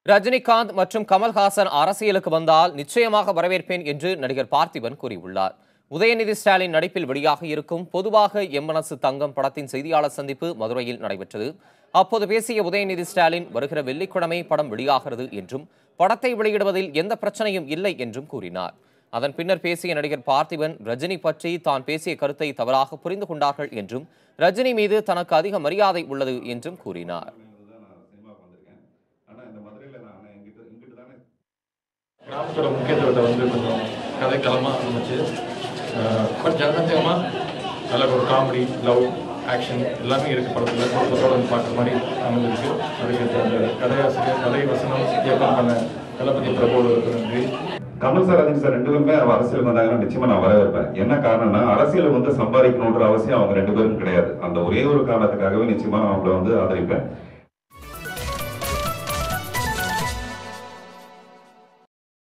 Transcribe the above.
ரஜினிகாந்த் மற்றும் கமல்ஹாசன் அரசியலுக்கு வந்தால் நிச்சயமாக வரவேற்பேன் என்று நடிகர் பார்த்திபன் கூறியுள்ளார். உதயநிதி ஸ்டாலின் நடிப்பில் வெளியாக இருக்கும் பொதுவாக எம்மனசு தங்கம் படத்தின் செய்தியாளர் சந்திப்பு மதுரையில் நடைபெற்றது. அப்போது பேசிய உதயநிதி ஸ்டாலின், வருகிற வெள்ளிக்கிழமை படம் வெளியாகிறது என்றும் படத்தை வெளியிடுவதில் எந்த பிரச்சனையும் இல்லை என்றும் கூறினார். அதன் பின்னர் பேசிய நடிகர் பார்த்திபன், ரஜினி பற்றி தான் பேசிய கருத்தை தவறாக புரிந்து கொண்டார்கள் என்றும் ரஜினி மீது தனக்கு அதிக மரியாதை உள்ளது என்றும் கூறினார். கிராமத்தோட முக்கியத்துவத்தை கொஞ்சம் கதைக்களமாக இருந்துச்சு. கொஞ்சம் ஜனத்தமாக நல்ல ஒரு காமெடி, லவ், ஆக்ஷன் எல்லாமே இருக்குது படத்தில். குடும்பத்தோடு பார்க்குற மாதிரி அமைஞ்சிருக்கு. அதுக்கு அந்த கதையாசிரியர், கதை வசனம் இயக்கம் பண்ண தளபதி பிரபுவுக்கு நன்றி. கமல் சார், ரஜினி சார் ரெண்டு பேருமே அரசியலுக்கு வந்தாங்கன்னா நிச்சயமா நான் வரவேற்பேன். என்ன காரணம்னா, அரசியலை சம்பாதிக்கணுன்ற அவசியம் அவங்க ரெண்டு பேரும் கிடையாது. அந்த ஒரே ஒரு காரணத்துக்காகவே நிச்சயமா அவங்களை ஆதரிப்பேன்.